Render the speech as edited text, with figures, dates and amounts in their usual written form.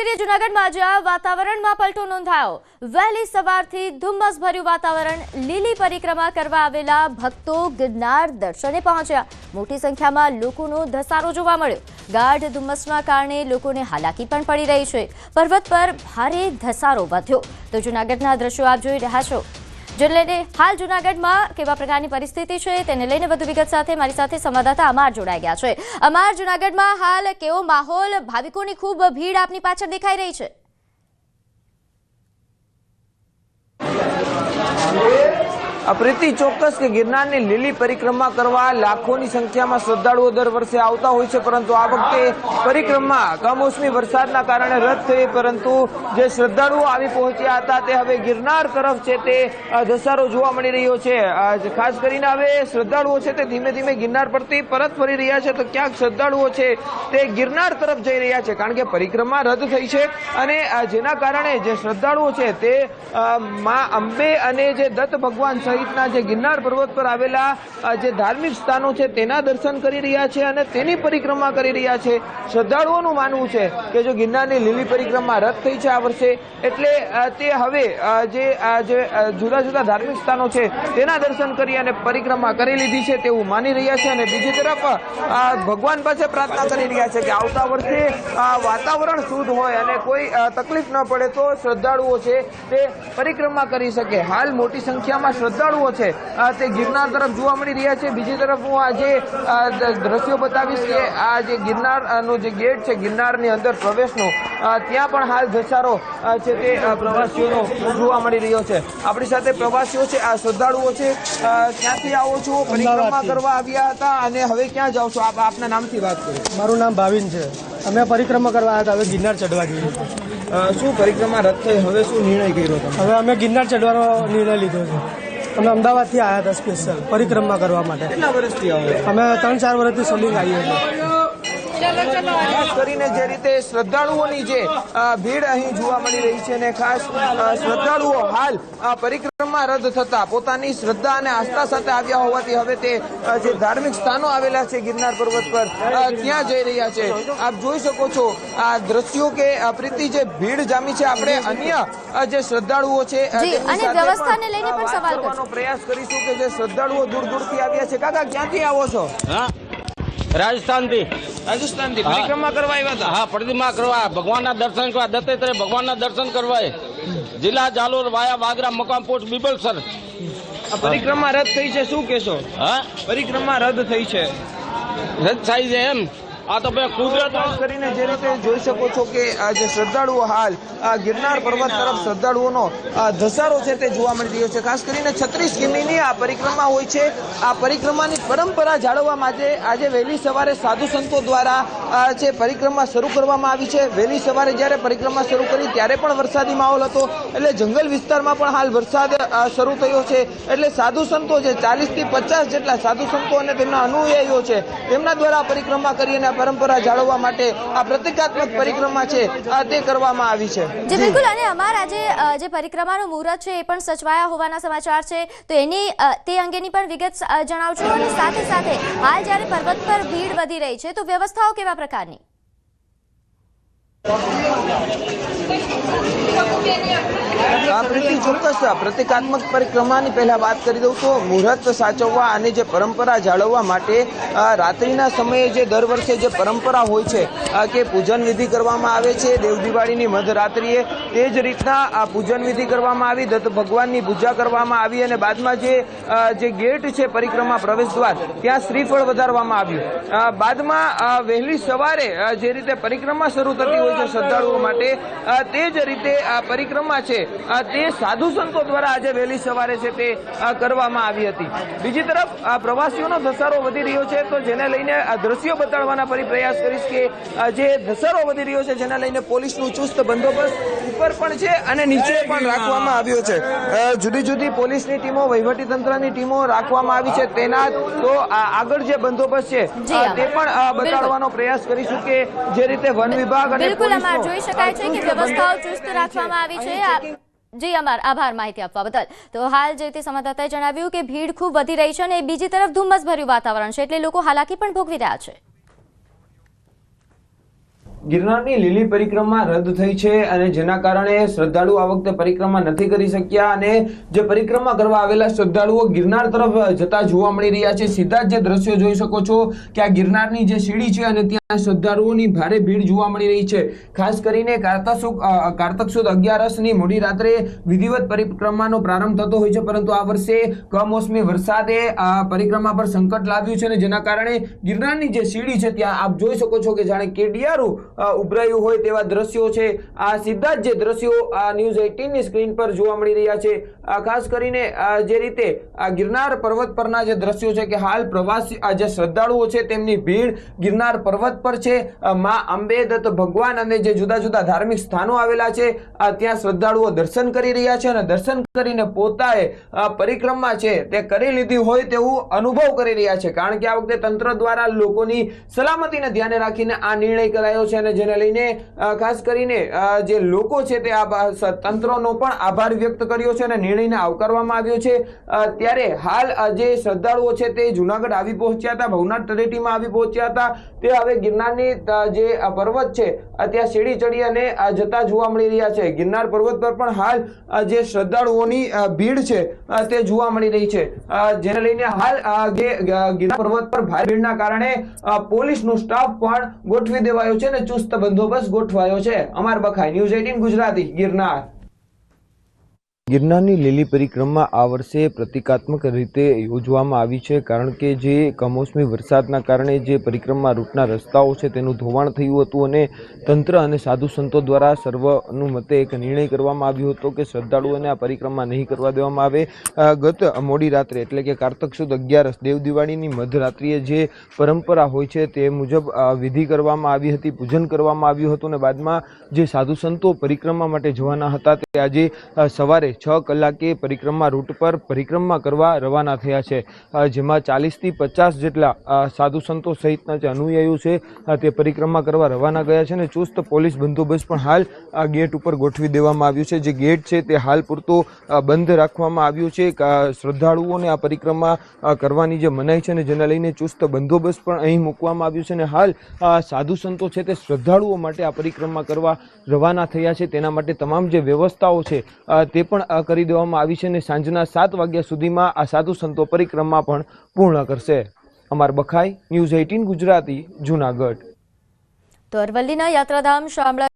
કરીએ જૂનાગઢમાં આજે વાતાવરણમાં પલટો નોંધાયો। વહેલી સવારથી ધુમ્મસભર્યું વાતાવરણ। લીલી પરિક્રમા કરવા આવેલા ભક્તો ગિરનાર દર્શને પહોંચ્યા। મોટી સંખ્યામાં લોકોનો ધસારો જોવા મળ્યો। ગાઢ ધુમ્મસના કારણે લોકોને હાલાકી પણ પડી રહી છે। પર્વત પર ભારે ધસારો વધ્યો। તો જૂનાગઢના દ્રશ્યો આપ જોઈ રહ્યા છો। જેને લઈને હાલ જૂનાગઢમાં કેવા પ્રકારની પરિસ્થિતિ છે તેને લઈને વધુ વિગત સાથે મારી સાથે સંવાદદાતા અમાર જોડાઈ ગયા છે। અમાર, જૂનાગઢમાં હાલ કેવો માહોલ? ભાવિકોની ખૂબ ભીડ આપની પાછળ દેખાઈ રહી છે। પ્રીતિ, ચોક્કસ કે ગિરનારની લીલી પરિક્રમા કરવા લાખોની સંખ્યામાં શ્રદ્ધાળુઓ દર વર્ષે આવતા હોય છે, પરંતુ આ વખતે પરિક્રમા કમોસમી વરસાદના કારણે રદ થઈ। પરંતુ જે શ્રદ્ધાળુઓ આવી પહોંચ્યા હતા તે હવે ગિરનાર તરફ છે તે ધસારો જોવા મળી રહ્યો છે। ખાસ કરીને હવે શ્રદ્ધાળુઓ છે તે ધીમે ધીમે ગિરનાર પરથી પરત ફરી રહ્યા છે, તો ક્યાંક શ્રદ્ધાળુઓ છે તે ગિરનાર તરફ જઈ રહ્યા છે, કારણ કે પરિક્રમા રદ થઈ છે અને જેના કારણે જે શ્રદ્ધાળુઓ છે તે મા અંબે અને જે દત્ત ભગવાન સહિતના જે ગિરનાર પર્વત પર આવેલા જે ધાર્મિક સ્થાનો છે તેના દર્શન કરી રહ્યા છે અને તેની પરિક્રમા કરી રહ્યા છે। શ્રદ્ધાળુઓનું માનવું છે કે જો ગિરનારની લીલી પરિક્રમા રદ થઈ છે આ વર્ષે, એટલે તે હવે જે જુદા જુદા ધાર્મિક સ્થાનો છે તેના દર્શન કરી અને પરિક્રમા કરી લીધી છે તેવું માની રહ્યા છે। અને બીજી તરફ ભગવાન પાસે પ્રાર્થના કરી રહ્યા છે કે આવતા વર્ષે વાતાવરણ શુદ્ધ હોય અને કોઈ તકલીફ ન પડે તો શ્રદ્ધાળુઓ છે તે પરિક્રમા કરી શકે। હાલ મોટી સંખ્યામાં શ્રદ્ધાળુઓ છે તે ગિરનાર તરફ જોવા મળી રહ્યા છે। બીજી તરફ હું આજે દ્રશ્યો બતાવીશ કે આ જે ગિરનારનો જે ગેટ છે ગિરનારની અંદર પ્રવેશનો, ત્યાં પણ હાલ ધસારો છે તે પ્રવાસીઓનો જોવા મળી રહ્યો છે। આપણી સાથે પ્રવાસીઓ છે, આ શ્રદ્ધાળુઓ છે। ક્યાંથી આવો છો? પરિક્રમા કરવા આવ્યા હતા અને હવે ક્યાં જાઓ છો? આપના નામથી વાત કરો। મારું નામ ભાવિન છે। અમે પરિક્રમા કરવા આવ્યા હતા, હવે ગિરનાર ચડવા જઈએ છીએ। શું પરિક્રમા રદ થઈ, હવે શું નિર્ણય કર્યો તમે? હવે અમે ગિરનાર ચડવાનો નિર્ણય લીધો છે। અમે અમદાવાદથી આવ્યા હતા સ્પેશિયલ પરિક્રમા કરવા માટે। કેટલા વર્ષથી આવો? અમે 3-4 વર્ષથી સોલિંગ આવીએ છીએ। ખાસ કરીને જે રીતે શ્રદ્ધાળુઓની જે ભીડ અહીં જોવા મળી રહી છે, ને ખાસ શ્રદ્ધાળુઓ હાલ પરિક્રમા રદ થતા પોતાની શ્રદ્ધા અને આસ્થા સાથે આવ્યા હોવાથી હવે તે જે ધાર્મિક સ્થાનો આવેલા છે ગિરનાર પર્વત પર ત્યાં જઈ રહ્યા છે। આપ જોઈ શકો છો આ દ્રશ્યો કે પ્રીતિ જે ભીડ જામી છે। આપણે અન્ય જે શ્રદ્ધાળુઓ છે અને વ્યવસ્થાને લઈને પણ સવાલ કરવાનો પ્રયાસ કરીશું કે જે શ્રદ્ધાળુઓ દૂર દૂરથી આવ્યા છે। કાકા, ક્યાંથી આવો છો? રાજસ્થાનથી પરિક્રમા કરવા આવ્યા હતા? હા, પરિક્રમા કરવા, ભગવાનના દર્શન કરવા, દત્તાત્રેય ભગવાનના દર્શન કરવા। જિલ્લા જાલોર વાયા વાગરા મકામ પોસ્ટ બિબલસર। પરિક્રમા રદ થઈ છે, શું કેશો? હા, પરિક્રમા રદ થઈ છે, રદ થાય છે એમ? આ તો કુદરત કરીને જે રીતે જોઈ શકો છો કે જે શ્રદ્ધાળુઓ હાલ ગિરનાર પર્વત તરફ શ્રદ્ધાળુઓનો ધસારો છે તે જોવા મળી રહ્યો છે। ખાસ કરીને 36 કિમીની આ પરિક્રમા હોય છે। આ પરિક્રમાની પરંપરા જાળવવા માટે આજે વહેલી સવારે સાધુ સંતો દ્વારા જે પરિક્રમા શરૂ કરવામાં આવી છે। વહેલી સવારે જ્યારે પરિક્રમા શરૂ કરી ત્યારે પણ વરસાદી માહોલ હતો, એટલે જંગલ વિસ્તારમાં પણ હાલ વરસાદ શરૂ થયો છે। એટલે સાધુ સંતો છે 40 થી 50 જેટલા સાધુ સંતો અને તેમના અનુયાયીઓ છે તેમના દ્વારા પરિક્રમા કરી અને પરંપરા જાળવવા માટે આ પ્રતિકાત્મક પરિક્રમા છે તે કરવામાં આવી છે। જી બિલકુલ। અને અમારા જે પરિક્રમાનું મુહૂર્ત છે એ પણ સચવાયા હોવાના સમાચાર છે, તો એની તે અંગેની પણ વિગત જણાવજો। અને સાથે સાથે હાલ જ્યારે પર્વત પર ભીડ વધી રહી છે તો વ્યવસ્થાઓ કેવા પ્રકારની? ચોક્કસ પ્રતિકાત્મક પરિક્રમાની પહેલા વાત કરી દઉં તો મુહૂર્ત સાચવવા અને જે પરંપરા જાળવવા માટે રાત્રિના સમયે જે દર વર્ષે જે પરંપરા હોય છે કે પૂજન વિધિ કરવામાં આવે છે દેવ દિવાળીની મધરાત્રિએ, તે જ રીતના આ પૂજન વિધિ કરવામાં આવી, દત્ત ભગવાનની પૂજા કરવામાં આવી અને બાદમાં જે ગેટ છે પરિક્રમા પ્રવેશ દ્વાર ત્યાં શ્રીફળ વધારવામાં આવ્યું। બાદમાં વહેલી સવારે જે રીતે પરિક્રમા શરૂ થતી હોય છે શ્રદ્ધાળુઓ માટે, તે જ રીતે આ પરિક્રમા છે તે સાધુ સંતો દ્વારા આજે વહેલી સવારે છે તે કરવામાં આવી હતી। બીજી તરફ પ્રવાસીઓનો ધસારો વધી રહ્યો છે, તો જેને લઈને આ દ્રશ્યો બતાડવાના ફરી પ્રયાસ કરીશ કે જે ધસારો વધી રહ્યો છે જેને લઈને પોલીસનું ચુસ્ત બંદોબસ્ત ઉપર પણ છે અને નીચે પણ રાખવામાં આવ્યો છે। જુદી જુદી પોલીસની ટીમો, વહીવટીતંત્રની ટીમો રાખવામાં આવી છે તૈનાત। તો આગળ જે બંદોબસ્ત છે તે પણ બતાડવાનો પ્રયાસ કરીશું કે જે રીતે વન વિભાગ અને બિલકુલ અમાર જોઈ શકાય છે કે વ્યવસ્થાઓ ચુસ્ત રાખવામાં આવી છે। જી અમાર, આભાર માહિતી આપવા બદલ। તો હાલ જે રીતે સંવાદદાતાએ જણાવ્યું કે ભીડ ખૂબ વધી રહી છે અને બીજી તરફ ધુમ્મસભર્યું વાતાવરણ છે, એટલે લોકો હાલાકી પણ ભોગવી રહ્યા છે। ગિરનારની લીલી પરિક્રમા રદ થઈ છે અને જેના કારણે શ્રદ્ધાળુઓ આ વખતે પરિક્રમા નથી કરી શક્યા અને જે પરિક્રમા કરવા આવેલા શ્રદ્ધાળુઓ ગિરનાર તરફ જતા જોવા મળી રહ્યા છે। સીધા જ જે દ્રશ્યો જોઈ શકો છો કે આ ગિરનારની જે સીડી છે અને ત્યાં શ્રદ્ધાળુઓની ભારે ભીડ જોવા મળી રહી છે। ખાસ કરીને કારતક સુદ 11ની મોડી રાત્રે વિધિવત પરિક્રમાનો પ્રારંભ થતો હોય છે, પરંતુ આ વર્ષે કમોસમી વરસાદે આ પરિક્રમા પર સંકટ લાવ્યું છે અને જેના કારણે ગિરનારની જે સીડી છે ત્યાં આપ જોઈ શકો છો કે જાણે કેડિયારું ઉભરાયું હોય તેવા દ્રશ્યો છે। આ સીધા જ જે દ્રશ્યો આ ન્યૂઝ 18ની સ્ક્રીન પર જોવા મળી રહ્યા છે। ખાસ કરીને જે રીતે આ ગિરનાર પર્વત પરના જે દ્રશ્યો છે કે હાલ પ્રવાસી જે શ્રદ્ધાળુઓ છે તેમની ભીડ ગિરનાર પર્વત પર છે। માં અંબે દત્ત ભગવાન અને જે જુદા જુદા ધાર્મિક સ્થાનો આવેલા છે ત્યાં શ્રદ્ધાળુઓ દર્શન કરી રહ્યા છે અને દર્શન કરીને પોતાએ પરિક્રમા છે તે કરી લીધી હોય તેવું અનુભવ કરી રહ્યા છે, કારણ કે આ વખતે તંત્ર દ્વારા લોકોની સલામતીને ધ્યાને રાખીને આ નિર્ણય કરાયો છે અને જેને લઈને ખાસ કરીને જે લોકો છે તે આ તંત્રનો પણ આભાર વ્યક્ત કર્યો છે અને નિર્ણયને આવકારવામાં આવ્યો છે। ત્યારે હાલ જે શ્રદ્ધાળુઓ છે તે જૂનાગઢ આવી પહોંચ્યા હતા, ભવનાથ તળેટીમાં આવી પહોંચ્યા હતા, તે હવે ગિરનારની જે પર્વત છે ત્યાં સીડી ચડી અને જતા જોવા મળી રહ્યા છે। ગિરનાર પર્વત પર પણ હાલ જે શ્રદ્ધાળુઓની ભીડ છે તે જોવા મળી રહી છે, જેને લઈને હાલ જે ગિરનાર પર્વત પર ભારે ભીડના કારણે પોલીસનો સ્ટાફ પણ ગોઠવી દેવાયો છે અને ચુસ્ત બંદોબસ્ત ગોઠવાયો છે। અમર બખાઈ, ન્યૂઝ 18 ગુજરાતી, ગિરનાર। ગિરનારની લીલી પરિક્રમા આ વર્ષે પ્રતિકાત્મક રીતે યોજવામાં આવી છે, કારણ કે જે કમોસમી વરસાદના કારણે જે પરિક્રમા રૂટના રસ્તાઓ છે તેનું ધોવાણ થયું હતું અને તંત્ર અને સાધુ સંતો દ્વારા સર્વનુમતે એક નિર્ણય કરવામાં આવ્યો હતો કે શ્રદ્ધાળુઓને આ પરિક્રમા નહીં કરવા દેવામાં આવે। ગત મોડી રાત્રે એટલે કે કારતક સુદ 11 દેવ દિવાળીની મધરાત્રિએ જે પરંપરા હોય છે તે મુજબ વિધિ કરવામાં આવી હતી, પૂજન કરવામાં આવ્યું હતું અને બાદમાં જે સાધુ સંતો પરિક્રમા માટે જવાના હતા તે આજે સવારે 6 કલાકે પરિક્રમા રૂટ પર પરિક્રમા કરવા રવાના થયા છે, જેમાં 40થી 50 જેટલા સાધુ સંતો સહિતના જે અનુયાયીઓ છે તે પરિક્રમા કરવા રવાના ગયા છે અને ચુસ્ત પોલીસ બંદોબસ્ત પણ હાલ આ ગેટ ઉપર ગોઠવી દેવામાં આવ્યું છે। જે ગેટ છે તે હાલ પૂરતો બંધ રાખવામાં આવ્યું છે। શ્રદ્ધાળુઓને આ પરિક્રમા કરવાની જે મનાઈ છે ને જેને લઈને ચુસ્ત બંદોબસ્ત પણ અહીં મૂકવામાં આવ્યું છે અને હાલ સાધુ સંતો છે તે શ્રદ્ધાળુઓ માટે આ પરિક્રમા કરવા રવાના થયા છે, તેના માટે તમામ જે વ્યવસ્થાઓ છે તે પણ કરી દેવામાં આવી છે અને સાંજના 7 વાગ્યા સુધીમાં આ સાધુ સંતો પરિક્રમા પણ પૂર્ણ કરશે। અમર બખાઈ, ન્યૂઝ 18 ગુજરાતી, જૂનાગઢ। તો અરવલ્લીના યાત્રાધામ શામળા